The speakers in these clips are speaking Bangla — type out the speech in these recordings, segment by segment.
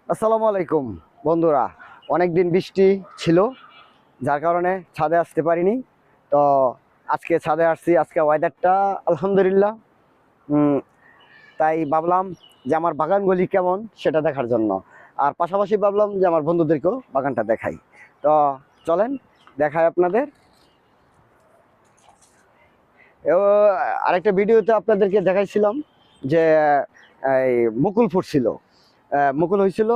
আসসালামু আলাইকুম বন্ধুরা। অনেক দিন বৃষ্টি ছিল, যার কারণে ছাদে আসতে পারিনি। তো আজকে ছাদে আসছি। আজকে ওয়েদারটা আলহামদুলিল্লাহ। উম, তাই ভাবলাম যে আমার বাগানগুলি কেমন সেটা দেখার জন্য, আর পাশাপাশি ভাবলাম যে আমার বন্ধুদেরকেও বাগানটা দেখাই। তো চলেন দেখাই আপনাদের। এও আরেকটা ভিডিওতে আপনাদেরকে দেখাইছিলাম যে এই মুকুল ফুটছিল, মুকুল হয়েছিল,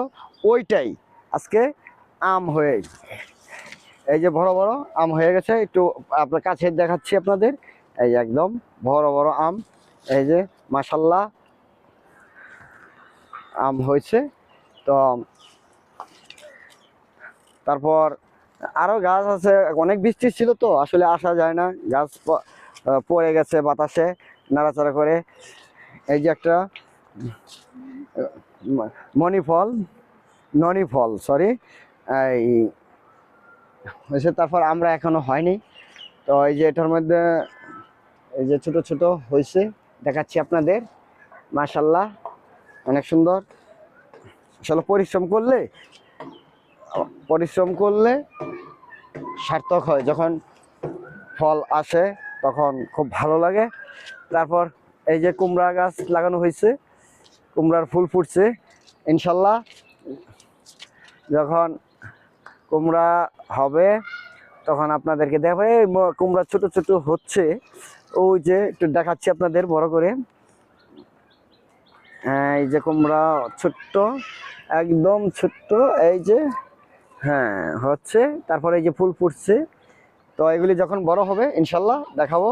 ওইটাই আজকে আম হয়ে, এই যে বড় বড় আম হয়ে গেছে। একটু আপনার কাছে দেখাচ্ছি আপনাদের। এই যে একদম বড় বড় আম, এই যে মাশাল্লাহ আম হয়েছে। তো তারপর আরো গাছ আছে। অনেক বৃষ্টি ছিল তো আসলে আসা যায় না, গাছ পড়ে গেছে বাতাসে নাড়াচাড়া করে। এই যে একটা মনি ফল, ননি ফল, সরি, এই হয়েছে। তারপর আমরা এখনো হয়নি। তো এই যে এটার মধ্যে এই যে ছোট ছোট হয়েছে, দেখাচ্ছি আপনাদের। মাশাল্লাহ অনেক সুন্দর। আসলে পরিশ্রম করলে সার্থক হয়। যখন ফল আসে তখন খুব ভালো লাগে। তারপর এই যে কুমড়া গাছ লাগানো হয়েছে, কুমড়ার ফুল ফুটছে ইনশাল্লাহ। যখন কুমড়া হবে তখন আপনাদেরকে দেখো। এই কুমড়া ছোট ছোট হচ্ছে, ওই যে একটু দেখাচ্ছি আপনাদের বড় করে। এই যে কুমড়া ছোট্ট, একদম ছোট্ট, এই যে, হ্যাঁ হচ্ছে। তারপরে এই যে ফুল ফুটছে। তো এগুলি যখন বড় হবে ইনশাল্লাহ দেখাবো।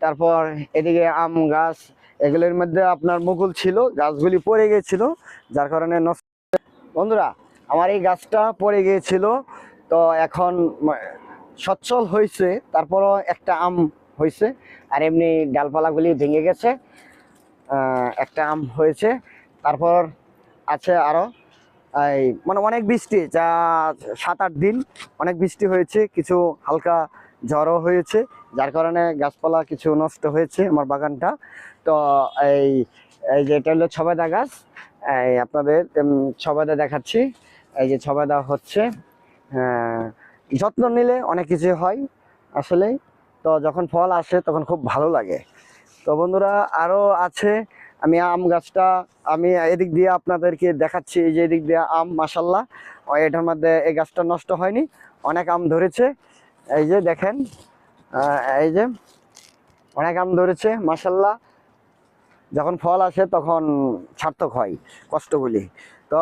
তারপর এদিকে আম গাছ, এগুলির মধ্যে আপনার মুকুল ছিল, গাছগুলি পড়ে গিয়েছিল, যার কারণে নষ্ট। বন্ধুরা, আমার এই গাছটা পড়ে গিয়েছিল, তো এখন সচ্ছল হয়েছে। তারপরও একটা আম হয়েছে, আর এমনি ডালপালাগুলি ভেঙে গেছে। একটা আম হয়েছে। তারপর আছে আরো, এই মানে অনেক বৃষ্টি, যা 7-8 দিন অনেক বৃষ্টি হয়েছে, কিছু হালকা ঝড়ও হয়েছে, যার কারণে গাছপালা কিছু নষ্ট হয়েছে আমার বাগানটা। তো এই এই যে এটা হলো সবেদা গাছ। এই আপনাদের সবেদা দেখাচ্ছি। এই যে সবেদা হচ্ছে, যত্ন নিলে অনেক কিছু হয় আসলে। তো যখন ফল আসে তখন খুব ভালো লাগে। তো বন্ধুরা আরো আছে। আমি আম গাছটা আমি এদিক দিয়ে আপনাদেরকে দেখাচ্ছি। এই যে এদিক দিয়ে আম মাশাল্লাহ, এটার মধ্যে এই গাছটা নষ্ট হয়নি, অনেক আম ধরেছে। এই যে দেখেন, এই যে অনেক আম ধরেছে মাশাল্লাহ। যখন ফল আসে তখন সার্থক হয় কষ্টগুলি।